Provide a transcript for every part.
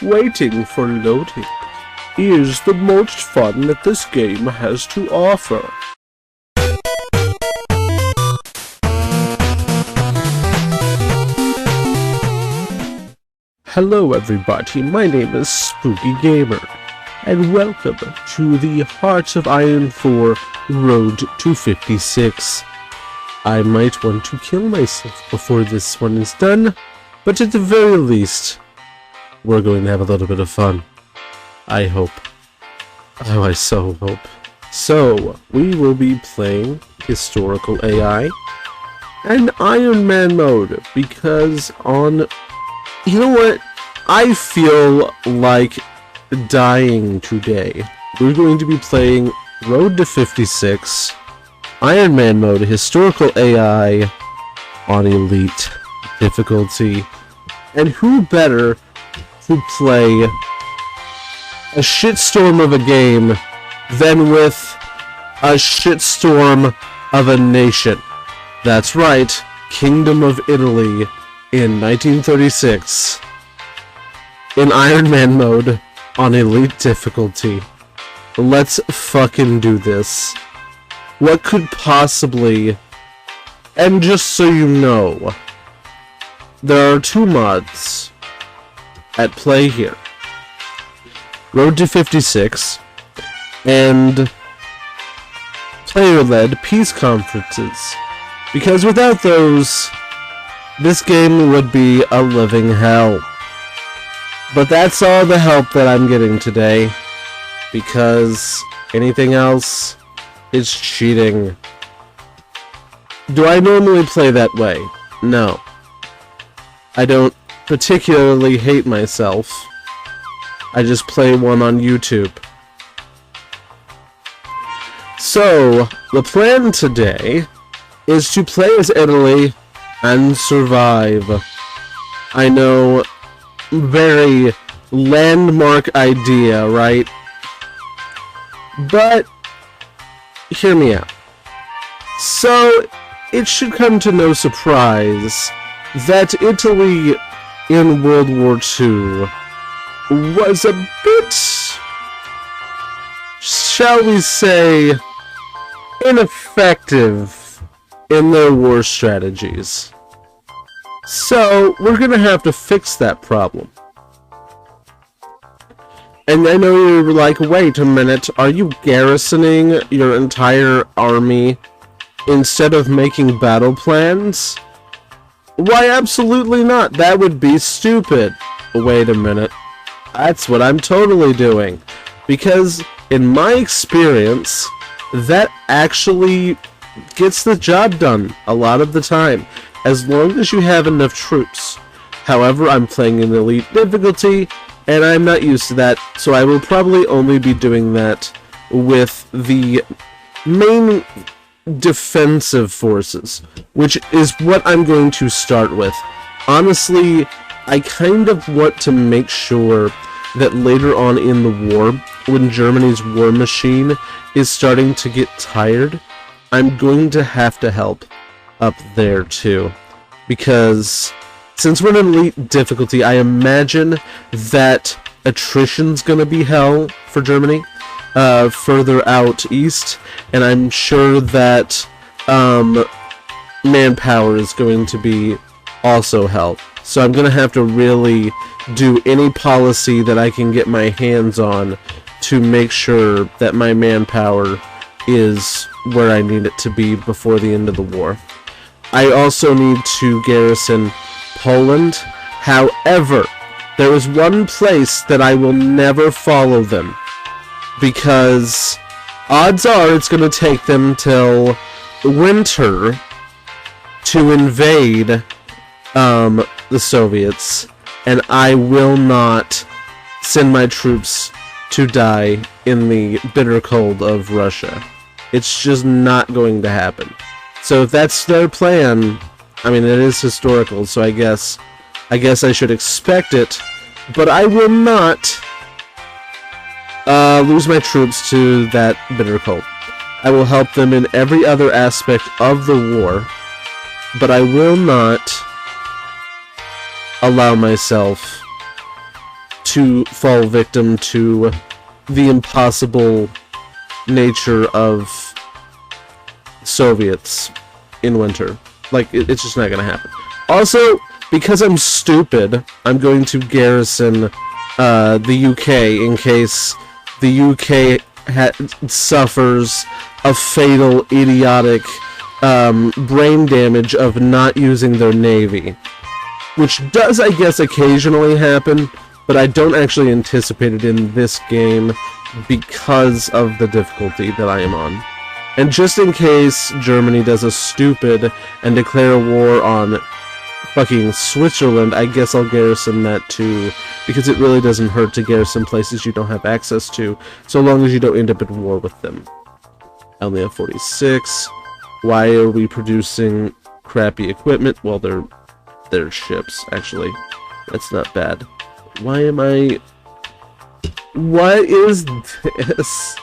Waiting for loading is the most fun that this game has to offer. Hello everybody, my name is Spooky Gamer, and welcome to the Hearts of Iron 4 Road to 56. I might want to kill myself before this one is done, but at the very least, we're going to have a little bit of fun. I hope. Oh, I so hope. So, we will be playing Historical AI and Ironman mode, because you know what? I feel like dying today. We're going to be playing Road to 56, Ironman mode, Historical AI on Elite difficulty. And who better to play a shitstorm of a game than with a shitstorm of a nation? That's right, Kingdom of Italy in 1936 in Ironman mode on Elite difficulty. Let's fucking do this. What could possibly... And just so you know, there are two mods at play here. Road to 56 and player-led peace conferences. Because without those, this game would be a living hell. But that's all the help that I'm getting today, because anything else is cheating. Do I normally play that way? No. I don't particularly hate myself. I just play one on YouTube. So, the plan today is to play as Italy and survive. I know, very landmark idea, right? But, hear me out. So, it should come to no surprise that Italy in World War II was a bit, shall we say, ineffective in their war strategies. So, we're gonna have to fix that problem. And I know you're like, wait a minute, are you garrisoning your entire army instead of making battle plans? Why, absolutely not. That would be stupid. Wait a minute. That's what I'm totally doing. Because, in my experience, that actually gets the job done a lot of the time, as long as you have enough troops. However, I'm playing in Elite difficulty, and I'm not used to that, so I will probably only be doing that with the main defensive forces, which is what I'm going to start with. Honestly, I kind of want to make sure that later on in the war, when Germany's war machine is starting to get tired, I'm going to have to help up there too. Because since we're in Elite difficulty, I imagine that attrition's gonna be hell for Germany. Further out east, and I'm sure that manpower is going to be also hell. So I'm going to have to really do any policy that I can get my hands on to make sure that my manpower is where I need it to be before the end of the war. I also need to garrison Poland. However, there is one place that I will never follow them, because odds are it's going to take them till winter to invade the Soviets, and I will not send my troops to die in the bitter cold of Russia. It's just not going to happen. So if that's their plan, I mean, it is historical, so I guess I should expect it, but I will not lose my troops to that bitter cold. I will help them in every other aspect of the war, but I will not allow myself to fall victim to the impossible nature of Soviets in winter. Like, it's just not gonna happen. Also, because I'm stupid, I'm going to garrison the UK in case the UK suffers a fatal, idiotic brain damage of not using their navy. Which does, I guess, occasionally happen, but I don't actually anticipate it in this game because of the difficulty that I am on. And just in case Germany does a stupid and declare a war on fucking Switzerland, I guess I'll garrison that too, because it really doesn't hurt to garrison places you don't have access to, so long as you don't end up at war with them. I only have 46. Why are we producing crappy equipment? Well, they're ships, actually. That's not bad. Why am I... What is this?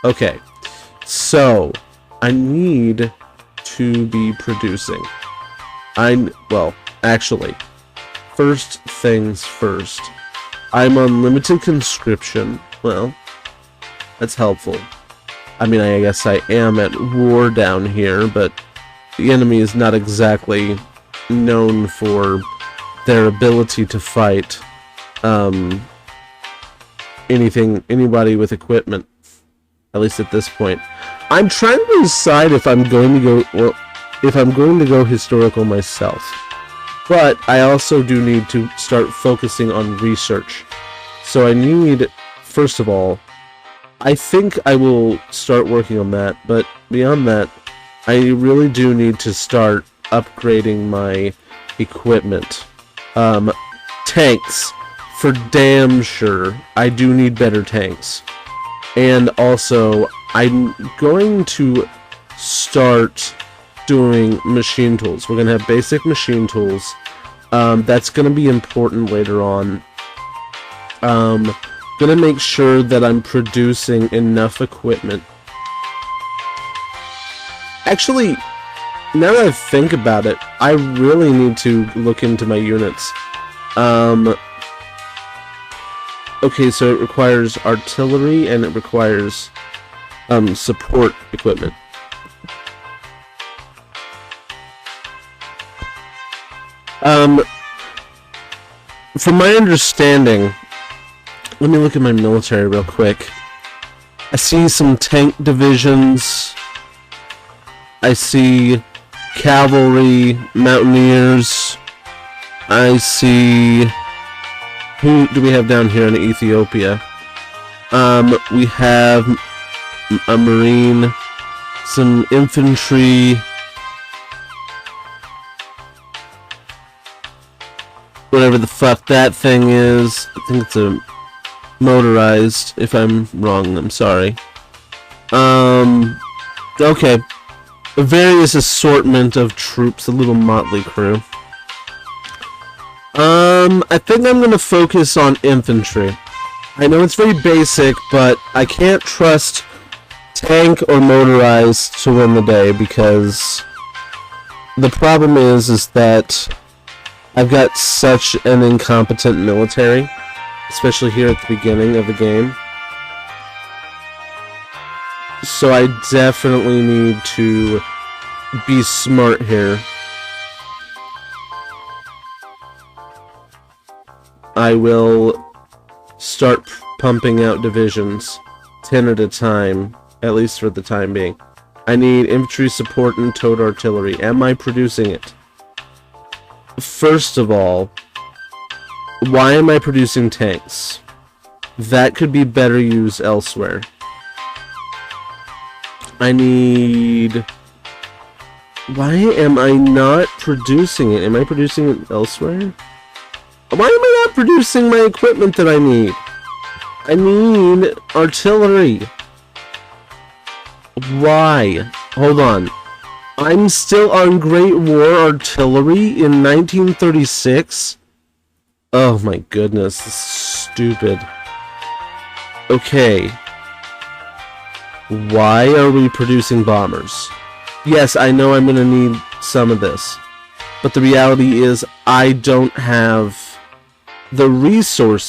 Okay. So, I need to be producing. Well, actually, first things first. I'm on limited conscription. Well, that's helpful. I mean, I guess I am at war down here, but the enemy is not exactly known for their ability to fight anybody with equipment, at least at this point. I'm trying to decide if I'm going to go historical myself, but I also do need to start focusing on research. So I need, first of all, I think I will start working on that, but beyond that, I really do need to start upgrading my equipment. Tanks, for damn sure. I do need better tanks. And also, I'm going to start doing machine tools. We're going to have basic machine tools. That's going to be important later on. Going to make sure that I'm producing enough equipment. Actually, now that I think about it, I really need to look into my units. Okay, so it requires artillery and it requires support equipment. From my understanding, let me look at my military real quick. I see some tank divisions. I see cavalry, mountaineers. I see... Who do we have down here in Ethiopia? We have a marine, some infantry, whatever the fuck that thing is. I think it's a motorized. If I'm wrong, I'm sorry. Okay. A various assortment of troops, a little motley crew. I think I'm gonna focus on infantry. I know it's very basic, but I can't trust tank or motorized to win the day, because the problem is that I've got such an incompetent military, especially here at the beginning of the game. So I definitely need to be smart here. I will start pumping out divisions, 10 at a time, at least for the time being. I need infantry support and towed artillery. Am I producing it? First of all, why am I producing tanks? That could be better used elsewhere. I need... Why am I not producing it? Am I producing it elsewhere? Why am I not producing my equipment that I need? I need artillery. Why? Hold on. I'm still on Great War Artillery in 1936? Oh my goodness, this is stupid. Okay. Why are we producing bombers? Yes, I know I'm gonna need some of this. But the reality is, I don't have the resources